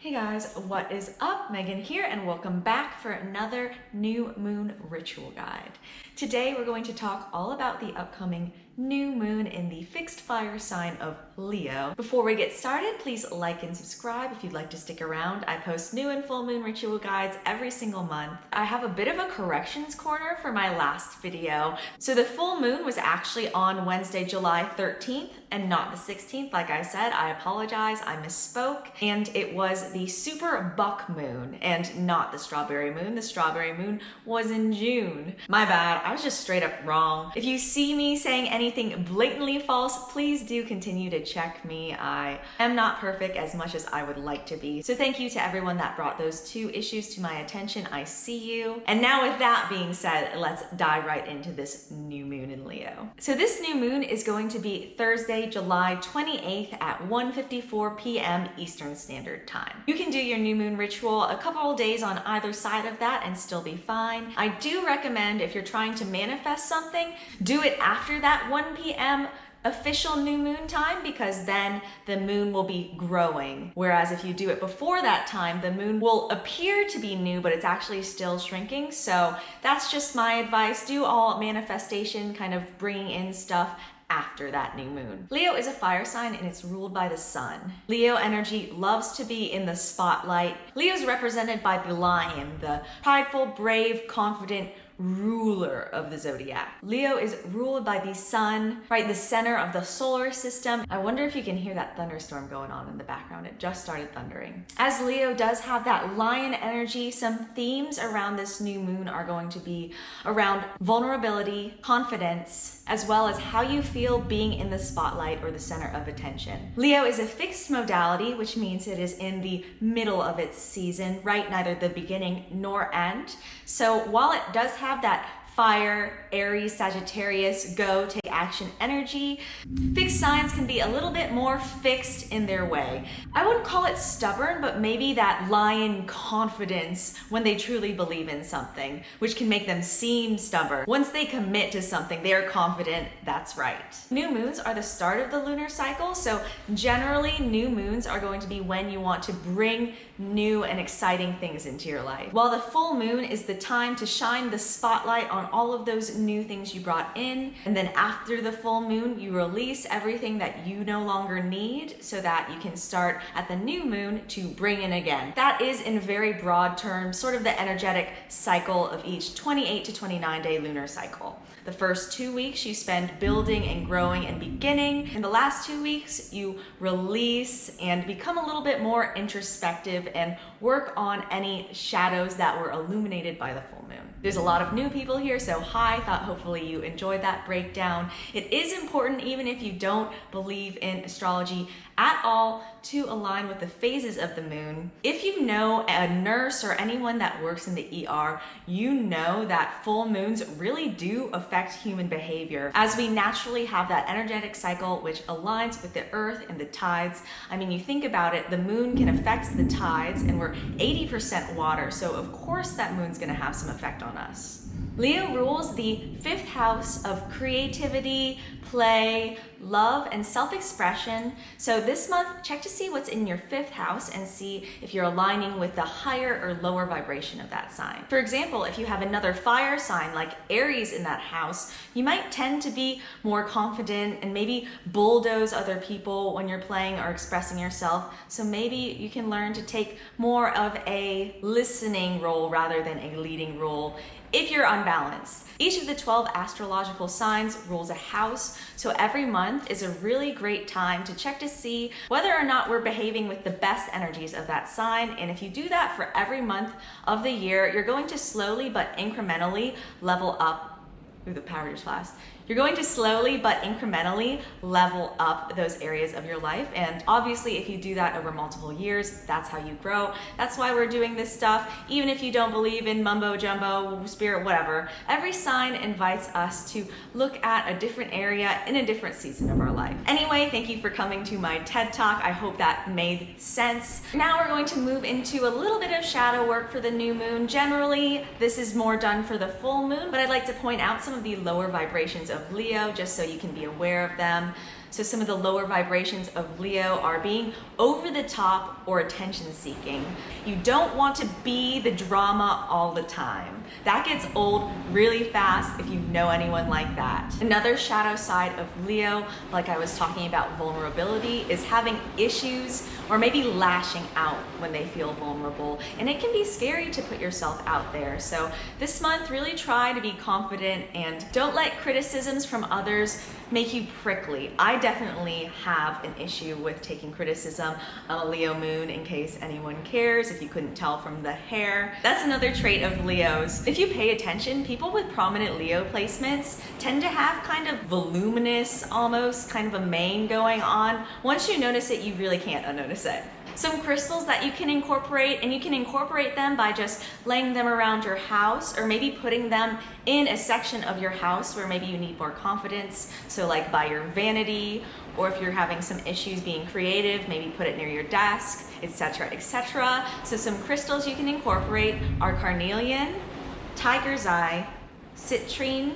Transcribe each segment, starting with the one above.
Hey guys, what is up? Megan here and welcome back for another new moon ritual guide. Today we're going to talk all about the upcoming new moon in the fixed fire sign of Leo. Before we get started, please like and subscribe if you'd like to stick around. I post new and full moon ritual guides every single month. I have a bit of a corrections corner for my last video. So the full moon was actually on Wednesday, July 13th and not the 16th. Like I said, I apologize, I misspoke. And it was the super buck moon and not the strawberry moon. The strawberry moon was in June. My bad, I was just straight up wrong. If you see me saying anything blatantly false, please do continue to check me. I am not perfect as much as I would like to be. So thank you to everyone that brought those two issues to my attention. I see you. And now with that being said, let's dive right into this new moon in Leo. So this new moon is going to be Thursday, July 28th at 1:54 p.m. Eastern Standard Time. You can do your new moon ritual a couple of days on either side of that and still be fine. I do recommend if you're trying to manifest something, do it after that 1 p.m. official new moon time, because then the moon will be growing. Whereas if you do it before that time, the moon will appear to be new, but it's actually still shrinking. So that's just my advice. Do all manifestation, kind of bringing in stuff after that new moon. Leo is a fire sign and it's ruled by the sun. Leo energy loves to be in the spotlight. Leo is represented by the lion, the prideful, brave, confident ruler of the zodiac. Leo is ruled by the sun, right, the center of the solar system. I wonder if you can hear that thunderstorm going on in the background. It just started thundering. As Leo does have that lion energy, some themes around this new moon are going to be around vulnerability, confidence, as well as how you feel being in the spotlight or the center of attention. Leo is a fixed modality, which means it is in the middle of its season, right? Neither the beginning nor end. So while it does have that fire, Aries, Sagittarius, go, take action energy, fixed signs can be a little bit more fixed in their way. I wouldn't call it stubborn, but maybe that lion confidence when they truly believe in something, which can make them seem stubborn. Once they commit to something, they are confident that's right. New moons are the start of the lunar cycle, so generally new moons are going to be when you want to bring new and exciting things into your life. While the full moon is the time to shine the spotlight on all of those new things you brought in, and then after the full moon you release everything that you no longer need so that you can start at the new moon to bring in again. That is, in very broad terms, sort of the energetic cycle of each 28 to 29 day lunar cycle. The first 2 weeks you spend building and growing and beginning. In the last 2 weeks, you release and become a little bit more introspective and work on any shadows that were illuminated by the full moon. There's a lot of new people here, so hi, thought hopefully you enjoyed that breakdown. It is important, even if you don't believe in astrology at all, to align with the phases of the moon. If you know a nurse or anyone that works in the ER, you know that full moons really do affect human behavior, as we naturally have that energetic cycle which aligns with the earth and the tides. I mean, you think about it, the moon can affect the tides and we're 80% water, so of course that moon's gonna have some effect on us. Leo rules the 5th house of creativity, play, love, and self-expression. So this month, check to see what's in your 5th house and see if you're aligning with the higher or lower vibration of that sign. For example, if you have another fire sign like Aries in that house, you might tend to be more confident and maybe bulldoze other people when you're playing or expressing yourself. So maybe you can learn to take more of a listening role rather than a leading role if you're unbalanced. Each of the 12 astrological signs rules a house, so every month is a really great time to check to see whether or not we're behaving with the best energies of that sign. And if you do that for every month of the year, you're going to slowly but incrementally level up. Ooh, the Power Rangers class. You're going to slowly but incrementally level up those areas of your life. And obviously, if you do that over multiple years, that's how you grow. That's why we're doing this stuff. Even if you don't believe in mumbo jumbo, spirit, whatever, every sign invites us to look at a different area in a different season of our life. Anyway, thank you for coming to my TED Talk. I hope that made sense. Now we're going to move into a little bit of shadow work for the new moon. Generally, this is more done for the full moon, but I'd like to point out some of the lower vibrations of Leo just so you can be aware of them. So some of the lower vibrations of Leo are being over the top or attention seeking. You don't want to be the drama all the time. That gets old really fast if you know anyone like that. Another shadow side of Leo, like I was talking about vulnerability, is having issues or maybe lashing out when they feel vulnerable. And it can be scary to put yourself out there. So this month, really try to be confident and don't let criticisms from others make you prickly. I definitely have an issue with taking criticism. I'm a Leo moon, in case anyone cares, if you couldn't tell from the hair. That's another trait of Leos. If you pay attention, people with prominent Leo placements tend to have kind of voluminous, almost kind of a mane going on. Once you notice it, you really can't unnotice it. Some crystals that you can incorporate, and you can incorporate them by just laying them around your house or maybe putting them in a section of your house where maybe you need more confidence. So like by your vanity, or if you're having some issues being creative, maybe put it near your desk, etc., etc. So some crystals you can incorporate are carnelian, tiger's eye, citrine,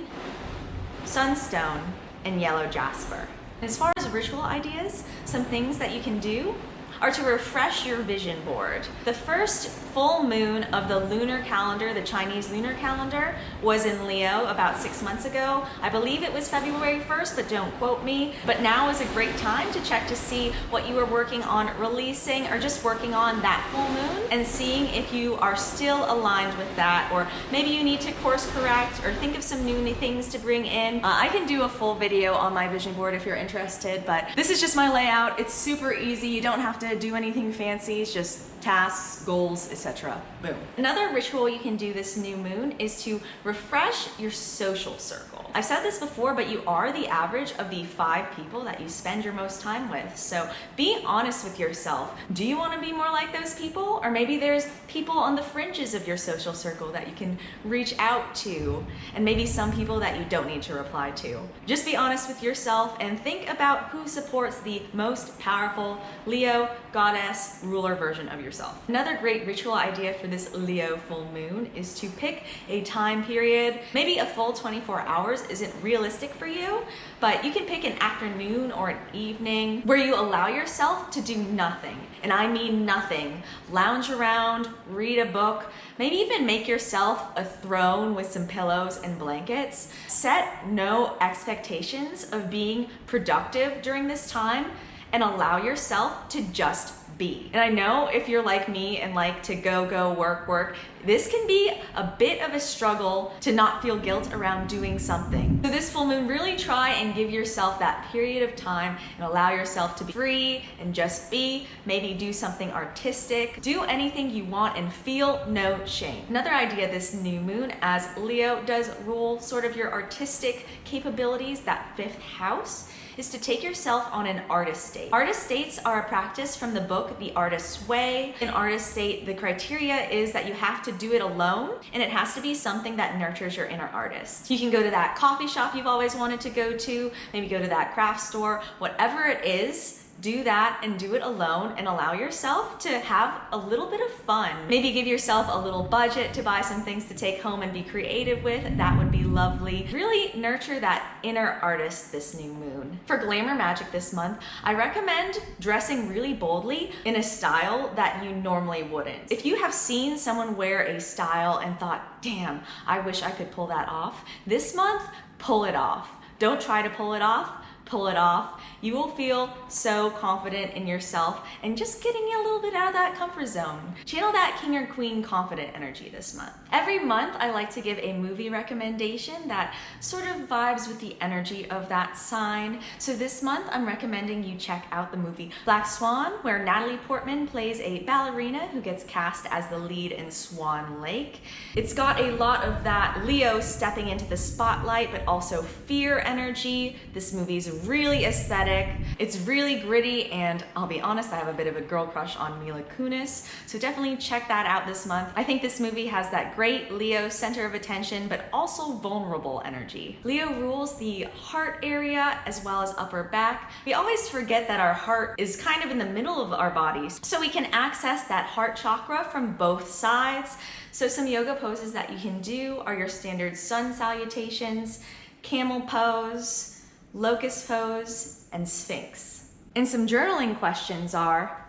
sunstone, and yellow jasper. As far as ritual ideas, some things that you can do are to refresh your vision board. The first full moon of the lunar calendar, the Chinese lunar calendar, was in Leo about 6 months ago. I believe it was February 1st, but don't quote me. But now is a great time to check to see what you are working on releasing or just working on that full moon and seeing if you are still aligned with that, or maybe you need to course correct or think of some new things to bring in. I can do a full video on my vision board if you're interested, but this is just my layout. It's super easy. You don't have to do anything fancy. It's just tasks, goals, etc. Boom. Another ritual you can do this new moon is to refresh your social circle. I've said this before, but you are the average of the 5 people that you spend your most time with. So be honest with yourself. Do you want to be more like those people? Or maybe there's people on the fringes of your social circle that you can reach out to, and maybe some people that you don't need to reply to. Just be honest with yourself and think about who supports the most powerful Leo, goddess, ruler version of yourself. Another great ritual idea for this Leo full moon is to pick a time period. Maybe a full 24 hours isn't realistic for you, but you can pick an afternoon or an evening where you allow yourself to do nothing. And I mean nothing. Lounge around, read a book, maybe even make yourself a throne with some pillows and blankets. Set no expectations of being productive during this time and allow yourself to just be. And I know if you're like me and like to go, work, this can be a bit of a struggle to not feel guilt around doing something. So this full moon, really try and give yourself that period of time and allow yourself to be free and just be. Maybe do something artistic. Do anything you want and feel no shame. Another idea this new moon, as Leo does rule sort of your artistic capabilities, that 5th house, is to take yourself on an artist state. Artist states are a practice from the book The Artist's Way. In artist state, the criteria is that you have to do it alone, and it has to be something that nurtures your inner artist. You can go to that coffee shop you've always wanted to go to, maybe go to that craft store, whatever it is. Do that and do it alone and allow yourself to have a little bit of fun. Maybe give yourself a little budget to buy some things to take home and be creative with. That would be lovely. Really nurture that inner artist this new moon. For Glamour Magic this month, I recommend dressing really boldly in a style that you normally wouldn't. If you have seen someone wear a style and thought, damn, I wish I could pull that off, this month, pull it off. Don't try to pull it off. Pull it off. You will feel so confident in yourself and just getting a little bit out of that comfort zone. Channel that king or queen confident energy this month. Every month I like to give a movie recommendation that sort of vibes with the energy of that sign. So this month I'm recommending you check out the movie Black Swan, where Natalie Portman plays a ballerina who gets cast as the lead in Swan Lake. It's got a lot of that Leo stepping into the spotlight, but also fear energy. This movie's really aesthetic, it's really gritty, and I'll be honest, I have a bit of a girl crush on Mila Kunis, so definitely check that out this month. I think this movie has that great Leo center of attention, but also vulnerable energy. Leo rules the heart area as well as upper back. We always forget that our heart is kind of in the middle of our bodies, so we can access that heart chakra from both sides. So some yoga poses that you can do are your standard sun salutations, camel pose, locust pose, and Sphinx. And some journaling questions are,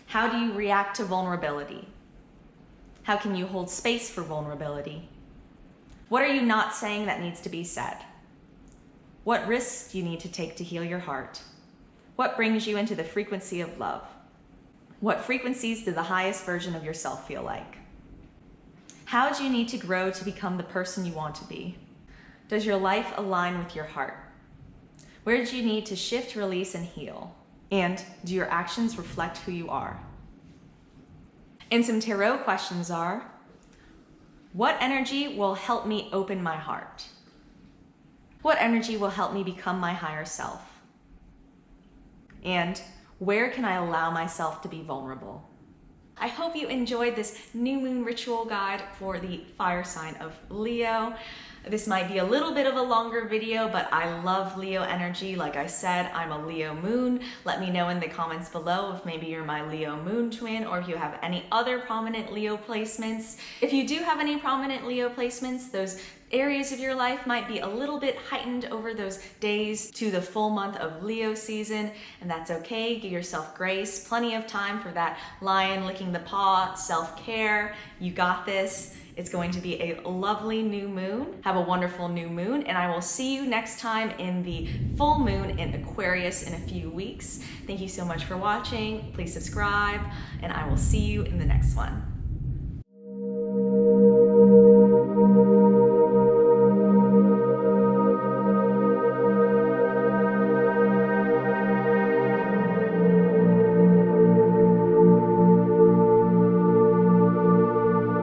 how do you react to vulnerability? How can you hold space for vulnerability? What are you not saying that needs to be said? What risks do you need to take to heal your heart? What brings you into the frequency of love? What frequencies do the highest version of yourself feel like? How do you need to grow to become the person you want to be? Does your life align with your heart? Where do you need to shift, release, and heal? And do your actions reflect who you are? And some tarot questions are, what energy will help me open my heart? What energy will help me become my higher self? And where can I allow myself to be vulnerable? I hope you enjoyed this new moon ritual guide for the fire sign of Leo. This might be a little bit of a longer video, but I love Leo energy. Like I said, I'm a Leo moon. Let me know in the comments below if maybe you're my Leo moon twin or if you have any other prominent Leo placements. If you do have any prominent Leo placements, those areas of your life might be a little bit heightened over those days to the full month of Leo season, and that's okay. Give yourself grace. Plenty of time for that lion licking the paw, self-care. You got this. It's going to be a lovely new moon. Have a wonderful new moon, and I will see you next time in the full moon in Aquarius in a few weeks. Thank you so much for watching. Please subscribe, and I will see you in the next one.